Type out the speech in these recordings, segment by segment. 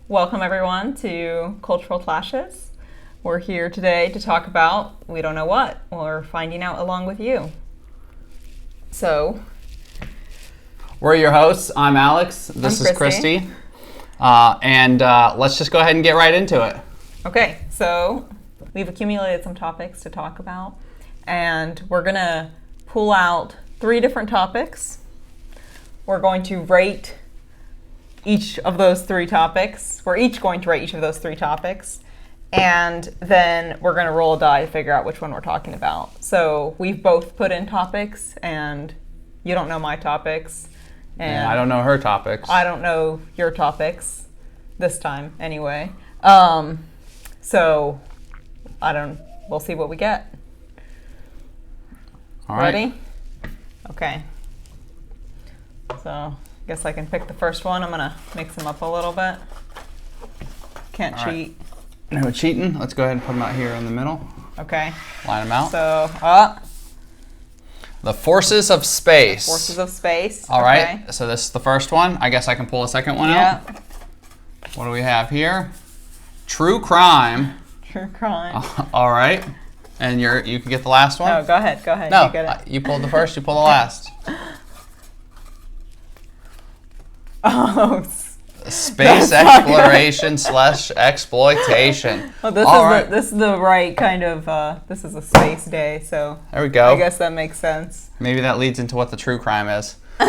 welcome everyone to Cultural Clashes. We're here today to talk about we don't know what, or finding out along with you. So, we're your hosts. I'm Alex. This is Christy. And let's just go ahead and get right into it. Okay, so we've accumulated some topics to talk about, and we're going to pull out 3 different topics. We're going to rate each of those 3 topics. We're each going to rate each of those 3 topics, and then we're going to roll a die to figure out which one we're talking about. So we've both put in topics, and you don't know my topics. And I don't know her topics. I don't know your topics this time anyway. So we'll see what we get. All right. Ready? Okay. So I guess I can pick the first one. I'm gonna mix them up a little bit. Can't cheat. Right. No cheating. Let's go ahead and put them out here in the middle. Okay. Line them out. So, the forces of space. Forces of space. All right. So this is the first one. I guess I can pull a second one out. What do we have here? True crime. True crime. All right. And you can get the last one. Oh, go ahead. Go ahead. No, you get it. You pulled the first. You pull the last. Oh. Space exploration / exploitation. Well, this is the right kind of. This is a space day, so there we go. I guess that makes sense. Maybe that leads into what the true crime is. All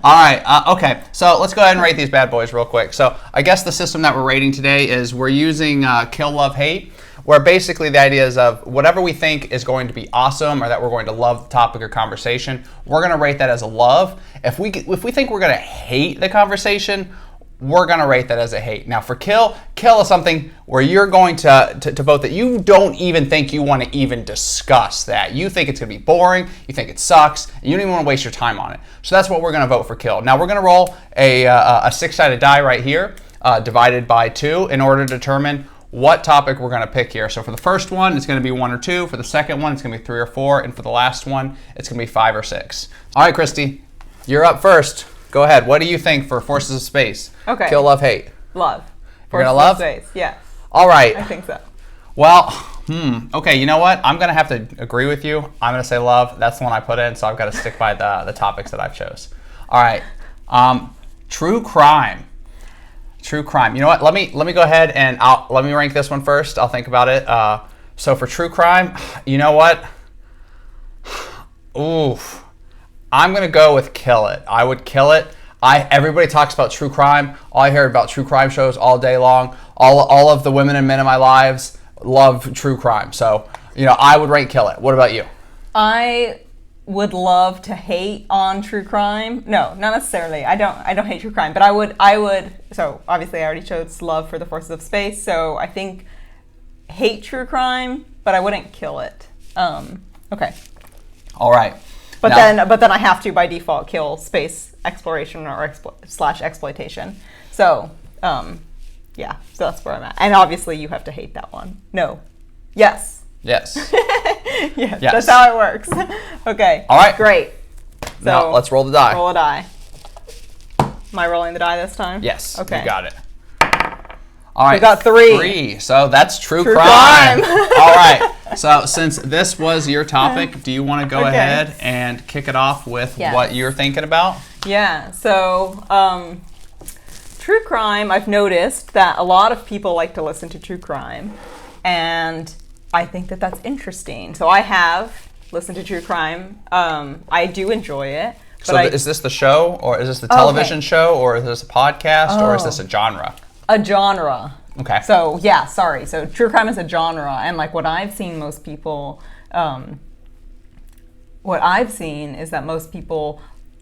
right. Okay. So let's go ahead and rate these bad boys real quick. So I guess the system that we're rating today is we're using kill, love, hate, where basically the idea is of whatever we think is going to be awesome or that we're going to love the topic or conversation, we're going to rate that as a love. If we think we're going to hate the conversation, we're going to rate that as a hate. Now for kill is something where you're going to vote that you don't even think you want to even discuss that. You think it's going to be boring, you think it sucks, and you don't even want to waste your time on it. So that's what we're going to vote for kill. Now we're going to roll a 6-sided die right here, divided by 2 in order to determine what topic we're going to pick here. So for the first one, it's going to be 1 or 2. For the second one, it's going to be 3 or 4. And for the last one, it's going to be 5 or 6. All right, Christy, you're up first. Go ahead. What do you think for forces of space? Okay. Kill, love, hate. Love. You're going to love? Space. Yes. All right. I think so. Well, okay, you know what? I'm going to have to agree with you. I'm going to say love. That's the one I put in, so I've got to stick by the topics that I've chose. All right. True crime. True crime. You know what? Let me go ahead and let me rank this one first. I'll think about it. So for true crime, you know what? Oof. I'm gonna go with kill it. I would kill it. Everybody talks about true crime. All I hear about true crime shows all day long. All of the women and men in my lives love true crime. So I would rank kill it. What about you? I would love to hate on true crime. No, not necessarily. I don't hate true crime, but I would. So obviously I already chose love for the forces of space. So I think hate true crime, but I wouldn't kill it. Okay. All right. But then I have to by default kill space exploration or / exploitation. So yeah. So that's where I'm at. And obviously you have to hate that one. No. Yes. Yes. Yes. That's how it works. Okay. All right. Great. So now let's roll the die. Roll a die. Am I rolling the die this time? Yes. Okay. You got it. All right. We got 3. 3. So that's true crime. All right. So since this was your topic, do you want to go ahead and kick it off with what you're thinking about? Yeah. So true crime, I've noticed that a lot of people like to listen to true crime, and I think that that's interesting. So I have listened to true crime. I do enjoy it. So is this the show, or is this the television show, or is this a podcast, or is this a genre? A genre. Okay. So yeah, sorry. So true crime is a genre, and like what I've seen most people, is that most people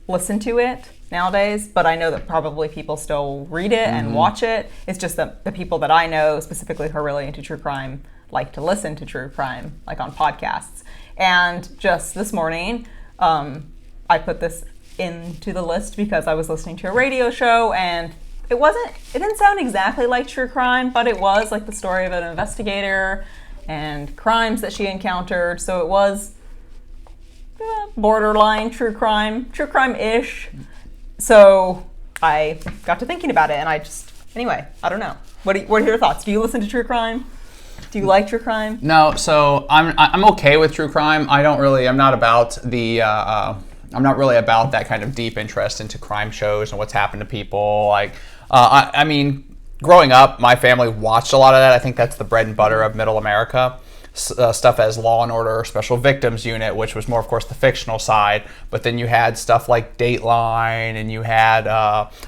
listen to it nowadays, but I know that probably people still read it and watch it. It's just that the people that I know specifically who are really into true crime like to listen to true crime, like on podcasts. And just this morning, I put this into the list because I was listening to a radio show, and it didn't sound exactly like true crime, but it was like the story of an investigator and crimes that she encountered. So it was borderline true crime-ish. So I got to thinking about it, and I just anyway, I don't know. What are your thoughts? Do you listen to true crime? Do you like true crime? No, so I'm okay with true crime. I'm not really about that kind of deep interest into crime shows and what's happened to people. Like, I mean, growing up, my family watched a lot of that. I think that's the bread and butter of Middle America. Stuff as Law and Order, Special Victims Unit, which was more, of course, the fictional side. But then you had stuff like Dateline, and you had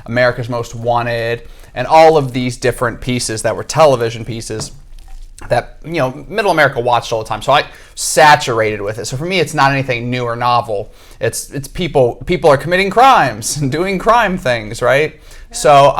America's Most Wanted, and all of these different pieces that were television pieces that, Middle America watched all the time. So I saturated with it. So for me, it's not anything new or novel. It's people are committing crimes and doing crime things, right? Yeah. So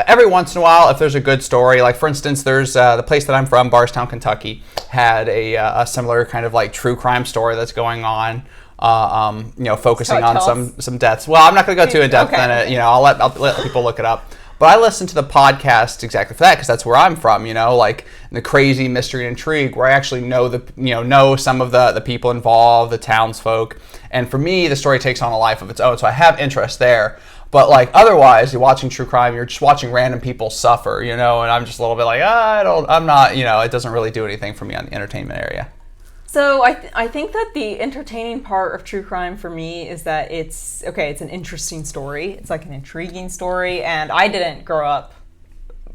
every once in a while, if there's a good story, like for instance, there's the place that I'm from, Barstown, Kentucky, had a similar kind of like true crime story that's going on. Focusing on some deaths. Well, I'm not going to go too in depth in it. I'll let people look it up. But I listen to the podcast exactly for that, because that's where I'm from. Like the crazy mystery and intrigue, where I actually know some of the people involved, the townsfolk, and for me, the story takes on a life of its own. So I have interest there. But like otherwise, you're watching true crime, you're just watching random people suffer, and I'm just a little bit like, I'm not, it doesn't really do anything for me on the entertainment area. So I think that the entertaining part of true crime for me is that it's an interesting story. It's like an intriguing story, and I didn't grow up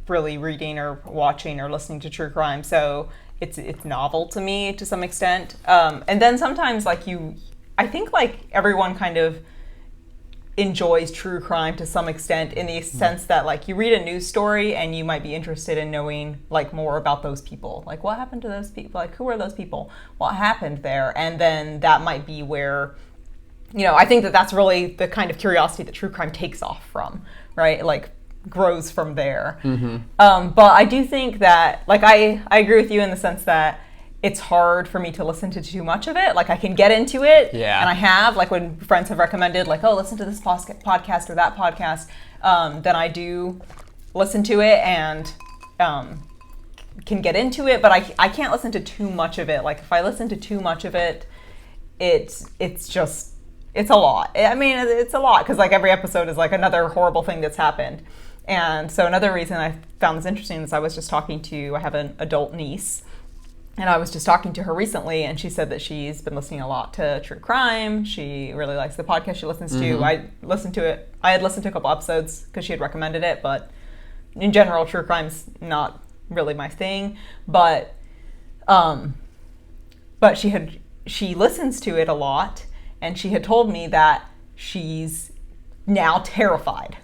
really reading or watching or listening to true crime, so it's novel to me to some extent. And then sometimes I think like everyone kind of enjoys true crime to some extent, in the sense that like you read a news story and you might be interested in knowing like more about those people, like what happened to those people, like who are those people, what happened there, and then that might be where I think that that's really the kind of curiosity that true crime takes off from, right? Like grows from there. Mm-hmm. But I do think that like I agree with you in the sense that it's hard for me to listen to too much of it. Like I can get into it, and I have, like when friends have recommended like, oh, listen to this podcast or that podcast, then I do listen to it and can get into it, but I can't listen to too much of it. Like if I listen to too much of it, it's a lot. I mean, it's a lot, because like every episode is like another horrible thing that's happened. And so another reason I found this interesting is I have an adult niece, and I was just talking to her recently, and she said that she's been listening a lot to true crime. She really likes the podcast she listens to. I had listened to a couple episodes because she had recommended it, but in general, true crime's not really my thing. But she listens to it a lot, and she had told me that she's now terrified.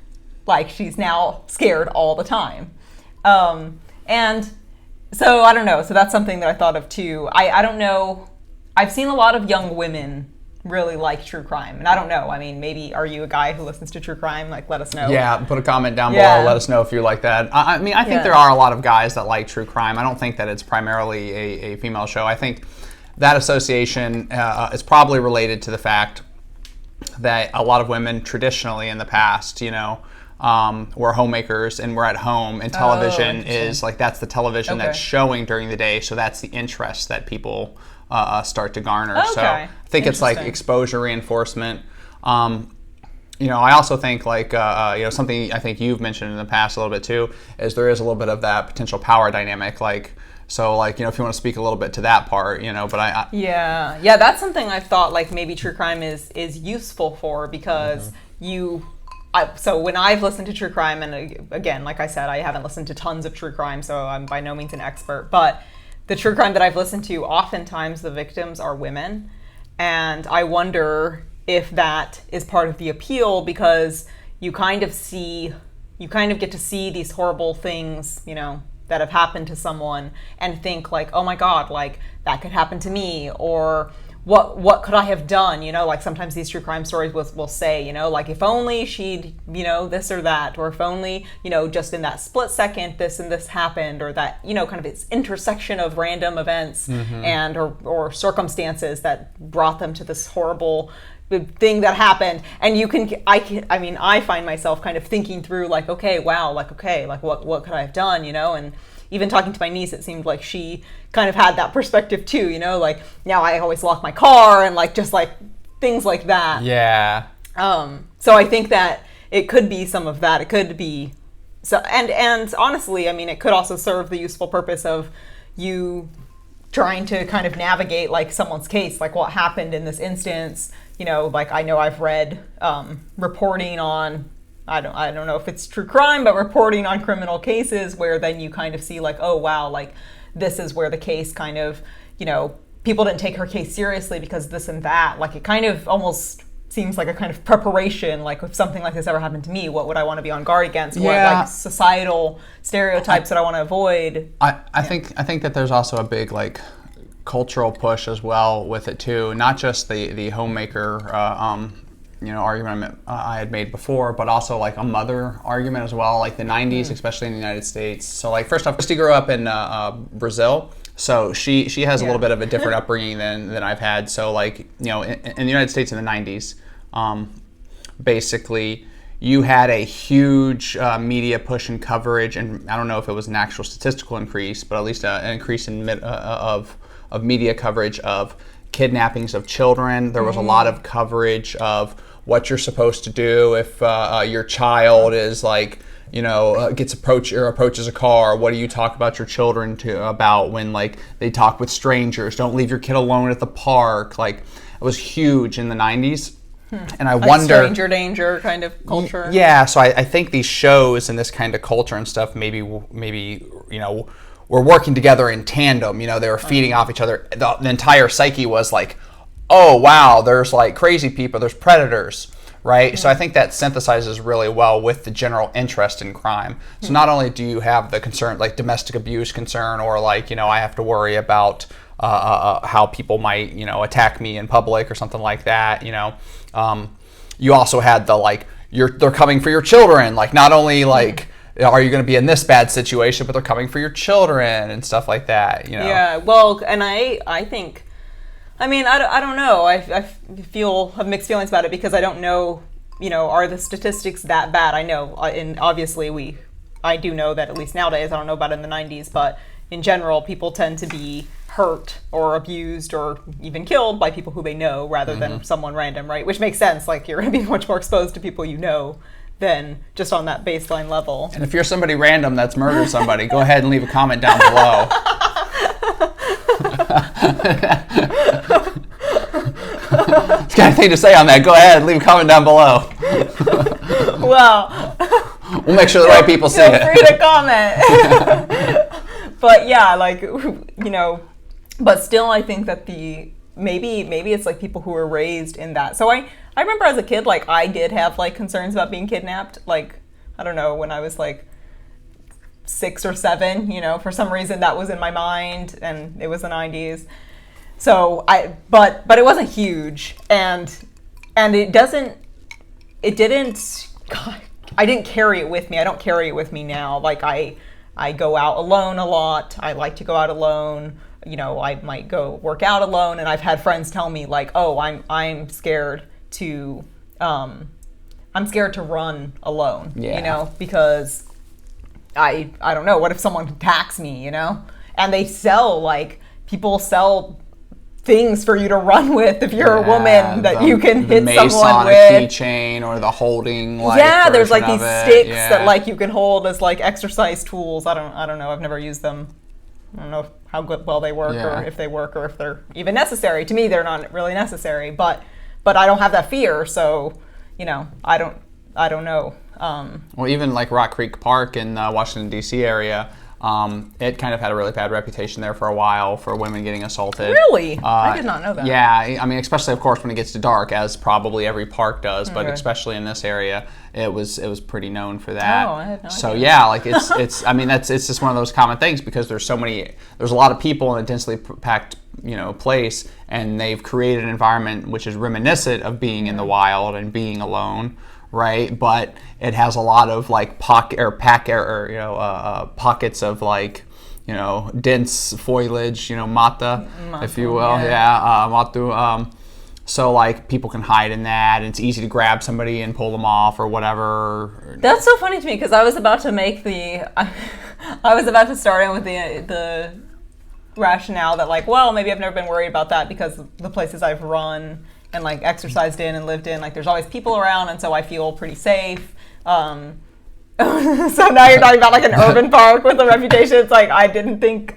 Like she's now scared all the time. And so I don't know. So that's something that I thought of too. I don't know. I've seen a lot of young women really like true crime, and I don't know. I mean, maybe are you a guy who listens to true crime? Like, let us know. Yeah, put a comment down below. Let us know if you like that. I mean, I think there are a lot of guys that like true crime. I don't think that it's primarily a female show. I think that association is probably related to the fact that a lot of women traditionally in the past, we're homemakers and we're at home, and television is like, that's the television that's showing during the day, so that's the interest that people start to garner. So I think it's like exposure reinforcement. I also think like something I think you've mentioned in the past a little bit too is there is a little bit of that potential power dynamic, like so like if you want to speak a little bit to that part, but yeah, that's something I've thought like maybe true crime is useful for, because so when I've listened to true crime, and again, like I said, I haven't listened to tons of true crime, so I'm by no means an expert, but the true crime that I've listened to, oftentimes the victims are women. And I wonder if that is part of the appeal, because you kind of get to see these horrible things, that have happened to someone, and think like, oh my God, like that could happen to me, or what could I have done? Like sometimes these true crime stories will say, like if only she'd, this or that, or if only, just in that split second, this and this happened, or that, kind of its intersection of random events and or circumstances that brought them to this horrible thing that happened. And I find myself kind of thinking through like, okay, wow, like, okay, like what could I have done, and even talking to my niece, it seemed like she kind of had that perspective too, like now I always lock my car, and like just like things like that. Yeah. So I think that it could be some of that. It could be So and honestly, I mean, it could also serve the useful purpose of you trying to kind of navigate like someone's case, like what happened in this instance. You know, like I know I've read reporting on, I don't know if it's true crime, but reporting on criminal cases where then you kind of see like, oh wow, like this is where the case kind of, you know, people didn't take her case seriously because this and that. Like it kind of almost seems like a kind of preparation, like if something like this ever happened to me, what would I want to be on guard against? What like societal stereotypes that I want to avoid? I think that there's also a big like cultural push as well with it too, not just the homemaker argument I had made before, but also like a mother argument as well, like the 90s, especially in the United States. So like first off, Christy grew up in Brazil. So she has a little bit of a different upbringing than I've had. So like, you know, in the United States in the 90s, basically you had a huge media push and coverage, and I don't know if it was an actual statistical increase, but at least an increase in of media coverage of kidnappings of children. There was a lot of coverage of what you're supposed to do if your child is like, you know, approaches a car. What do you talk about your children about when like they talk with strangers? Don't leave your kid alone at the park. Like it was huge in the 90s. And I like wonder, stranger danger kind of culture. Yeah, so I think these shows and this kind of culture and stuff maybe you know were working together in tandem. You know, they were feeding off each other. The entire psyche was like, oh wow, there's like crazy people, there's predators. Right? So I think that synthesizes really well with the general interest in crime. So not only do you have the concern, like domestic abuse concern, or like, you know, I have to worry about how people might, you know, attack me in public or something like that, you know. You also had the like, they're coming for your children. Like not only like, are you going to be in this bad situation, but they're coming for your children and stuff like that, you know. Yeah, well, and I think, I mean, I don't know. I have mixed feelings about it because I don't know, you know, are the statistics that bad? I know, and obviously I do know that at least nowadays, I don't know about in the 90s, but in general, people tend to be hurt or abused or even killed by people who they know rather than someone random, right? Which makes sense. Like you're going to be much more exposed to people you know than just on that baseline level. And if you're somebody random that's murdered somebody, go ahead and leave a comment down below. It's got anything to say on that? Go ahead, leave a comment down below. Well, we'll make sure the right people see it. Feel free to comment. But yeah, like, you know, but still, I think that maybe it's like people who were raised in that. So I remember as a kid, like I did have like concerns about being kidnapped. Like I don't know, when I was like 6 or 7, you know, for some reason that was in my mind, and it was the 90s. So but it wasn't huge, and it didn't, God, I didn't carry it with me. I don't carry it with me now. Like I go out alone a lot. I like to go out alone. You know, I might go work out alone, and I've had friends tell me like, oh, I'm scared to run alone. Yeah. You know, because I don't know, what if someone attacks me, you know? And people sell things for you to run with if you're a woman that you can hit someone with. The keychain or the holding, like, yeah, there's like these sticks that like you can hold as like exercise tools. I don't know. I've never used them. I don't know how well they work, or if they work, or if they're even necessary. To me, they're not really necessary, but I don't have that fear, so you know, I don't know. Well, even like Rock Creek Park in the Washington D.C. area, it kind of had a really bad reputation there for a while for women getting assaulted. Really? I did not know that. Yeah, I mean, especially of course when it gets to dark, as probably every park does, but especially in this area, it was pretty known for that. Oh, I had no idea. So yeah, like it's I mean it's just one of those common things because there's a lot of people in a densely packed, you know, place, and they've created an environment which is reminiscent of being in the wild and being alone. Right, but it has a lot of like pockets of like, you know, dense foliage, you know, mata, if you will, matu. So like people can hide in that, and it's easy to grab somebody and pull them off or whatever. That's so funny to me because I was about to start in with the rationale that like, well, maybe I've never been worried about that because the places I've run and like exercised in and lived in, like there's always people around, and so I feel pretty safe. So now you're talking about like an urban park with a reputation. It's like I didn't think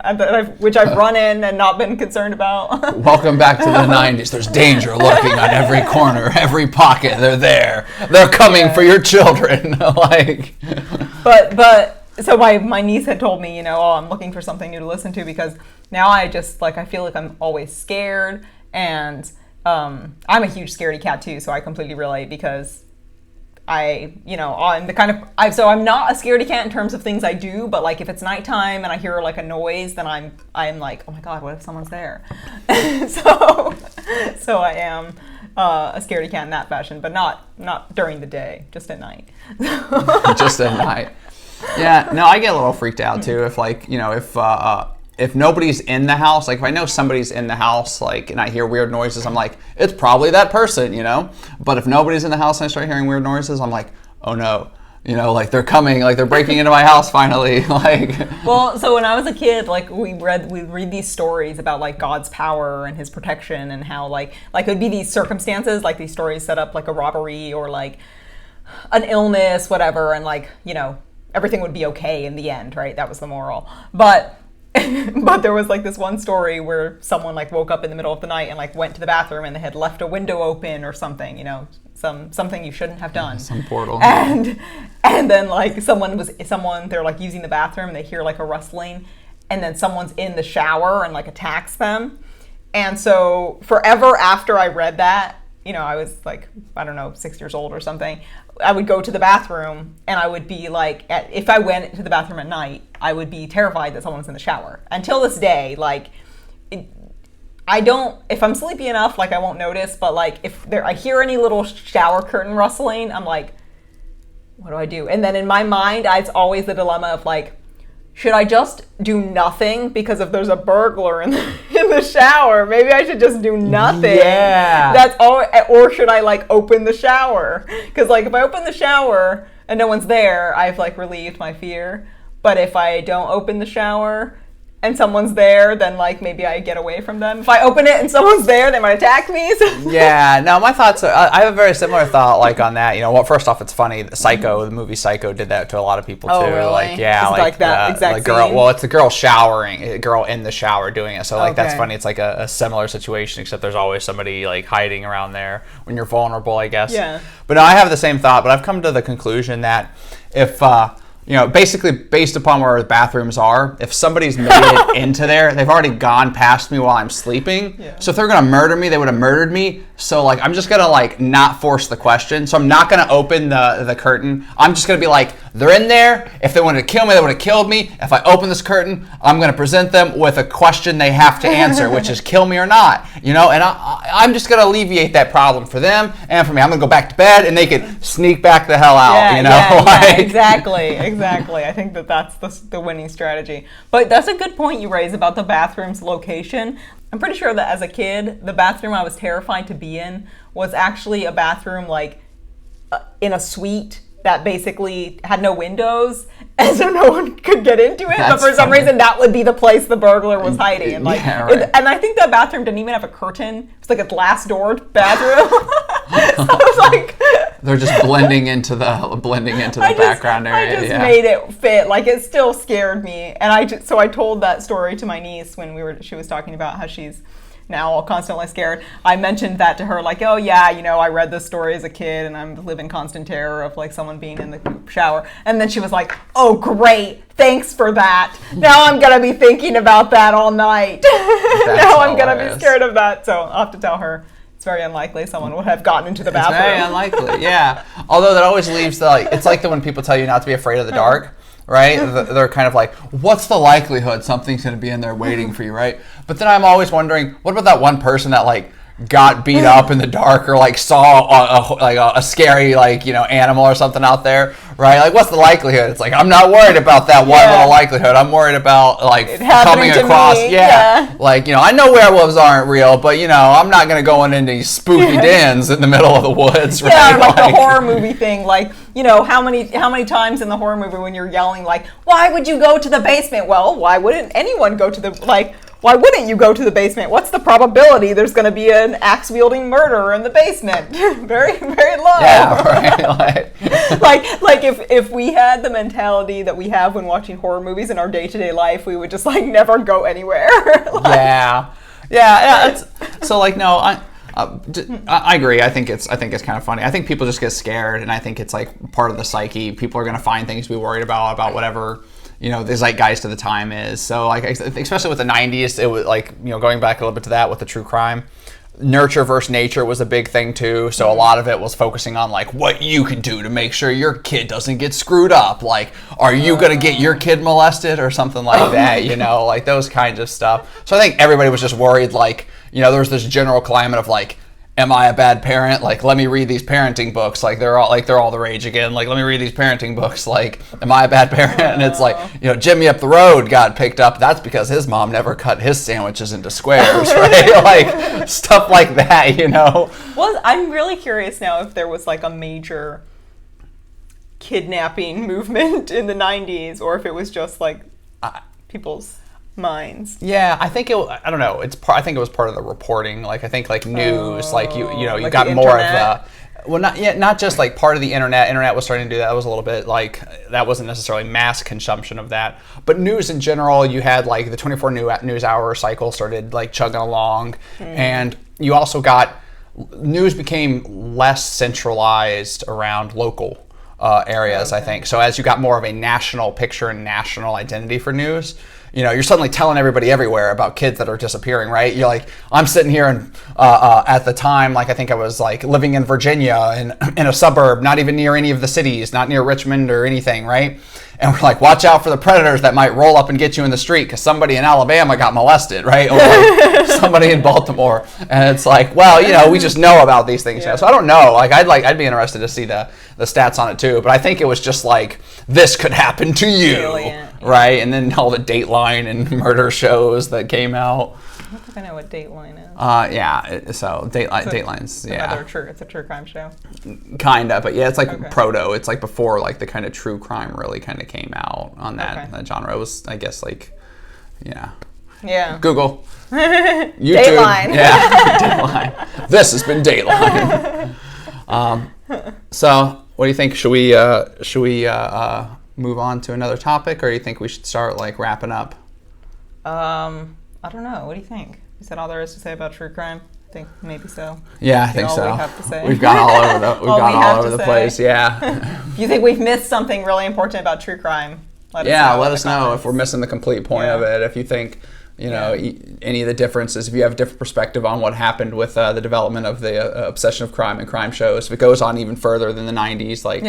which I've run in and not been concerned about. Welcome back to the 90s. There's danger lurking on every corner, every pocket. They're there. They're coming for your children. Like, but so my niece had told me, oh, I'm looking for something new to listen to because now I just like I feel like I'm always scared, and I'm a huge scaredy cat too. So I completely relate because I'm the kind of so I'm not a scaredy cat in terms of things I do, but like if it's nighttime and I hear like a noise, then I'm like, oh my god, what if someone's there? so I am a scaredy cat in that fashion, but not during the day, just at night. Just at night. Yeah, no, I get a little freaked out too if like if nobody's in the house, like if I know somebody's in the house, like, and I hear weird noises, I'm like, it's probably that person, But if nobody's in the house and I start hearing weird noises, I'm like, oh no, like they're coming, like they're breaking into my house finally, like. Well, so when I was a kid, like we read these stories about like God's power and His protection and how like it would be these circumstances, like these stories set up like a robbery or like an illness, whatever, and like everything would be okay in the end, right? That was the moral, but there was like this one story where someone like woke up in the middle of the night and like went to the bathroom and they had left a window open or something, something you shouldn't have done. Some portal. And then like someone they're like using the bathroom and they hear like a rustling, and then someone's in the shower and like attacks them. And so forever after I read that, I was like, I don't know, 6 years old or something. I would go to the bathroom and I would be like, if I went to the bathroom at night, I would be terrified that someone was in the shower. Until this day, like, if I'm sleepy enough, like I won't notice, but like I hear any little shower curtain rustling, I'm like, what do I do? And then in my mind, it's always the dilemma of like, should I just do nothing because if there's a burglar in the shower, maybe I should just do nothing. Yeah. That's all. Or should I like open the shower? Because like if I open the shower and no one's there, I've like relieved my fear. But if I don't open the shower and someone's there, then like maybe I get away from them. If I open it and someone's there, they might attack me. Yeah, no, my thoughts are, I have a very similar thought like on that. Well, first off, it's funny. The movie Psycho did that to a lot of people too. Oh, really? Like, yeah, like that exact girl. scene? Well, it's a girl showering, a girl in the shower doing it. So like that's Okay. funny. It's like a similar situation, except there's always somebody like hiding around there when you're vulnerable, I guess. Yeah. But no, I have the same thought. But I've come to the conclusion that if basically based upon where the bathrooms are, if somebody's made it into there, they've already gone past me while I'm sleeping. Yeah. So if they're gonna murder me, they would have murdered me. So like I'm just gonna like not force the question. So I'm not gonna open the curtain. I'm just gonna be like, they're in there. If they wanted to kill me, they would have killed me. If I open this curtain, I'm gonna present them with a question they have to answer, which is kill me or not. And I'm just gonna alleviate that problem for them and for me. I'm gonna go back to bed and they can sneak back the hell out. Yeah, exactly. I think that's the winning strategy. But that's a good point you raise about the bathroom's location. I'm pretty sure that as a kid, the bathroom I was terrified to be in was actually a bathroom like in a suite that basically had no windows, and so no one could get into it. But for some reason, that would be the place the burglar was hiding. And like, and I think that bathroom didn't even have a curtain. It's like a glass doored bathroom. So I was like, they're just blending into the background area. I just made it fit. Like it still scared me, and I told that story to my niece when she was talking about how she's now constantly scared. I mentioned that to her, like, oh yeah, I read this story as a kid and I live in constant terror of like someone being in the shower. And then she was like, oh great, thanks for that. Now I'm gonna be thinking about that all night. Now I'm gonna be scared of that. So I'll have to tell her. It's very unlikely someone would have gotten into the bathroom. It's very unlikely, yeah. Although that always leaves it's like when people tell you not to be afraid of the dark. Right? They're kind of like, what's the likelihood something's going to be in there waiting for you, right? But then I'm always wondering, what about that one person that like got beat up in the dark or like saw a scary animal or something out there, right? Like what's the likelihood? It's like I'm not worried about that one little likelihood. I'm worried about like coming across. Like I know werewolves aren't real, but I'm not going to go into these spooky dens in the middle of the woods, right? Yeah, like the horror movie thing, like. How many times in the horror movie when you're yelling like, why would you go to the basement? Well, why wouldn't anyone go to the why wouldn't you go to the basement? What's the probability there's going to be an axe-wielding murderer in the basement? Very, very low. Yeah, right. like if we had the mentality that we have when watching horror movies in our day-to-day life, we would just like never go anywhere. So like, no, I agree. I think it's kind of funny. I think people just get scared, and I think it's like part of the psyche. People are going to find things to be worried about whatever, you know, the zeitgeist of the time is. So like, especially with the 90s, it was like, you know, going back a little bit to that with the true crime, nurture versus nature was a big thing too. So a lot of it was focusing on like what you can do to make sure your kid doesn't get screwed up. Like, are you going to get your kid molested or something like that? You know, like those kinds of stuff. So I think everybody was just worried, like, you know, there was this general climate of like, am I a bad parent? Like, let me read these parenting books. Like, they're all the rage again. Like, let me read these parenting books. Like, am I a bad parent? And it's like, you know, Jimmy up the road got picked up. That's because his mom never cut his sandwiches into squares, right? Like, stuff like that, you know? Well, I'm really curious now if there was like a major kidnapping movement in the 90s, or if it was just like people's minds. Yeah, I think I don't know. I think it was part of the reporting. Like, I think like news, like you know, you like got the more internet? of the. Well, not just like part of the internet. Internet was starting to do that. That was a little bit like, that wasn't necessarily mass consumption of that, but news in general. You had like the 24 news hour cycle started like chugging along, and you also got news became less centralized around local areas. I think so. As you got more of a national picture and national identity for news, you know, you're suddenly telling everybody everywhere about kids that are disappearing, right? You're like, I'm sitting here and at the time, like I think I was like living in Virginia in a suburb, not even near any of the cities, not near Richmond or anything, right? And we're like, watch out for the predators that might roll up and get you in the street because somebody in Alabama got molested, right? Or like somebody in Baltimore. And it's like, well, you know, we just know about these things now. So I don't know. Like, I'd be interested to see the stats on it too. But I think it was just like, this could happen to you, Brilliant. right? And then all the Dateline and murder shows that came out. I don't think I know what Dateline is. So Dateline's, It's a true crime show. Kinda, but yeah, it's like proto. It's like before like the kind of true crime really kind of came out on that genre. It was, I guess, like, Yeah. Google. YouTube. Dateline. Yeah. Dateline. This has been Dateline. So what do you think? Should we move on to another topic, or do you think we should start like wrapping up? I don't know. What do you think? You said all there is to say about true crime? I think maybe so. Yeah, I think all so. we have to say. We've gone all over the place. Yeah. If you think we've missed something really important about true crime, let us know if we're missing the complete point of it. If you think, you know, any of the differences, if you have a different perspective on what happened with the development of the obsession of crime and crime shows, if it goes on even further than the 90s, like,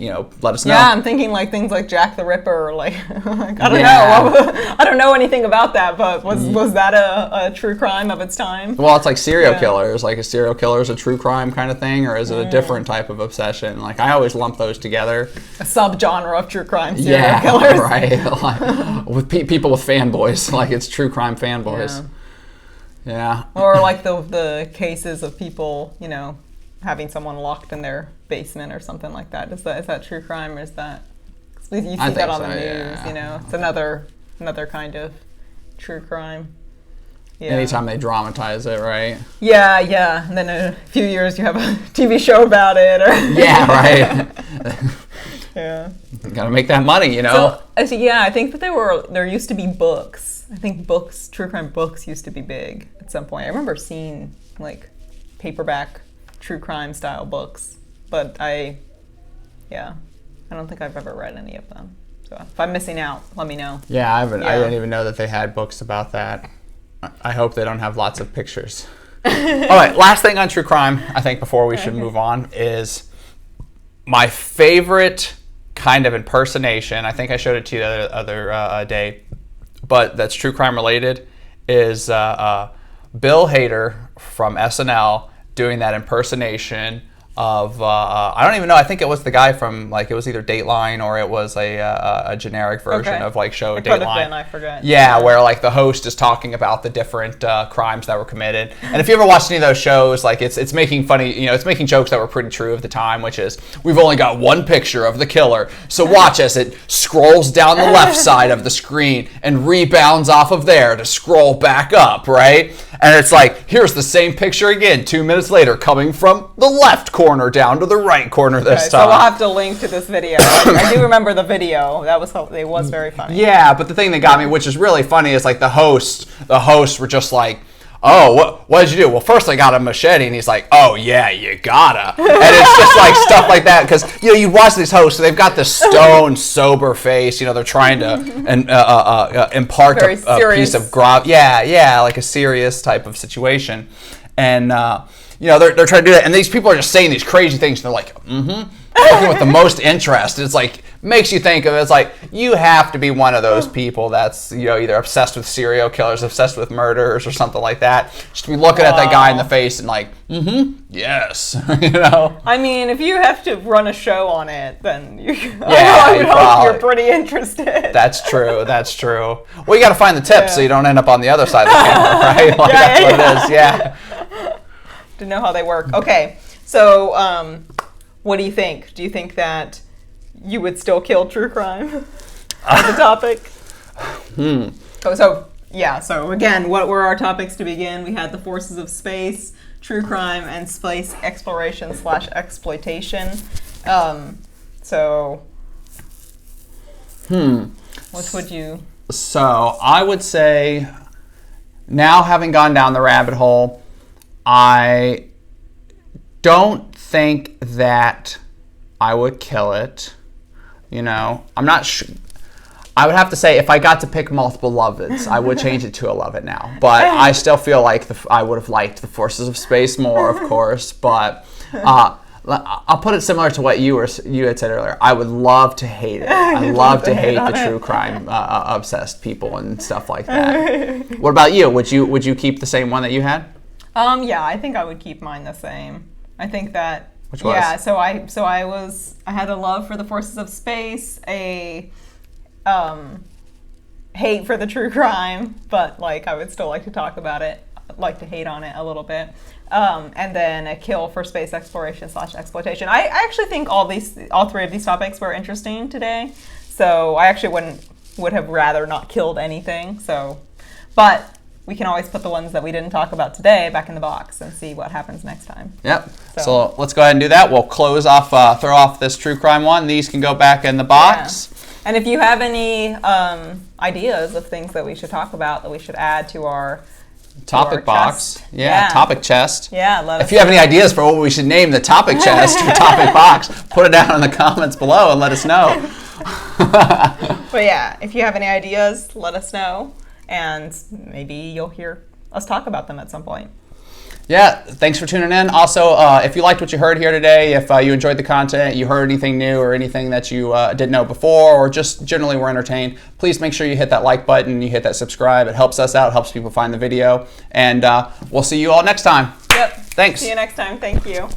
you know, let us know. Yeah, I'm thinking like things like Jack the Ripper, like, I don't know. I don't know anything about that, but was that a true crime of its time? Well, it's like serial killers. Like, is serial killers a true crime kind of thing, or is it a different type of obsession? Like, I always lump those together. A subgenre of true crime serial killers. Right. Like, with people with fanboys, like it's true crime fanboys. Yeah. Or like the cases of people, you know, having someone locked in their basement or something like that. Is that true crime, or is that, you see that on the news, you know? It's another kind of true crime. Yeah. Anytime they dramatize it, right? Yeah. And then in a few years you have a TV show about it, or yeah, right. Yeah. Gotta make that money, you know? So, I think that there used to be books. I think true crime books used to be big at some point. I remember seeing like paperback true crime style books, but I don't think I've ever read any of them. So if I'm missing out, let me know. Yeah, I didn't even know that they had books about that. I hope they don't have lots of pictures. All right, last thing on true crime, I think, before we should move on, is my favorite kind of impersonation. I think I showed it to you the other day, but that's true crime related, is Bill Hader from SNL doing that impersonation I don't even know. I think it was the guy from like it was either Dateline or it was a generic version of like show it Dateline. Could have been, I forget. Yeah, where like the host is talking about the different crimes that were committed. And if you ever watched any of those shows, like it's making funny, it's making jokes that were pretty true of the time, which is we've only got one picture of the killer, so watch as it scrolls down the left side of the screen and rebounds off of there to scroll back up, right? And it's like, here's the same picture again 2 minutes later coming from the left corner down to the right corner this time. So we'll have to link to this video. I do remember the video. It was very funny. Yeah, but the thing that got me, which is really funny, is like the hosts were just like, oh, what did you do? Well, first I got a machete, and he's like, oh yeah, you gotta. And it's just like stuff like that, because you watch these hosts, so they've got this stone, sober face. They're trying to impart a piece of grab. Yeah, like a serious type of situation, and they're trying to do that, and these people are just saying these crazy things, and they're like, looking with the most interest. It's like makes you think of it as like you have to be one of those people that's either obsessed with serial killers, obsessed with murders, or something like that. Just to be looking at that guy in the face and like, yes, I mean, if you have to run a show on it, then I would hope you're pretty interested. That's true. Well, you got to find the tips so you don't end up on the other side of the camera, right? Like, that's what it is. Yeah. To know how they work. Okay, so what do you think? Do you think that you would still kill true crime as a topic? So again, what were our topics to begin? We had the forces of space, true crime, and space exploration / exploitation. Which would you? So I would say, now having gone down the rabbit hole, I don't think that I would kill it. I'm not sure. I would have to say if I got to pick multiple love it's, I would change it to a love it now. But I still feel like I would have liked the forces of space more, of course. But I'll put it similar to what you had said earlier. I would love to hate it. I love to hate the true crime obsessed people and stuff like that. What about you? Would you keep the same one that you had? Yeah, I think I would keep mine the same. I think that. Which was? Yeah, so I had a love for the forces of space, a hate for the true crime, but like I would still like to talk about it, like to hate on it a little bit, and then a kill for space exploration / exploitation. I actually think all three of these topics were interesting today, so I actually would have rather not killed anything. But we can always put the ones that we didn't talk about today back in the box and see what happens next time. Yep. So let's go ahead and do that. We'll close off, throw off this true crime one. These can go back in the box. Yeah. And if you have any ideas of things that we should talk about, that we should add to our topic box. Yeah, topic chest. Yeah, let us If you have any ideas for what we should name the topic chest or topic box, put it down in the comments below and let us know. But yeah, if you have any ideas, let us know. And maybe you'll hear us talk about them at some point. Yeah, thanks for tuning in. Also, if you liked what you heard here today, if you enjoyed the content, you heard anything new or anything that you didn't know before, or just generally were entertained, please make sure you hit that like button, you hit that subscribe. It helps us out, helps people find the video. And we'll see you all next time. Yep. Thanks. See you next time. Thank you.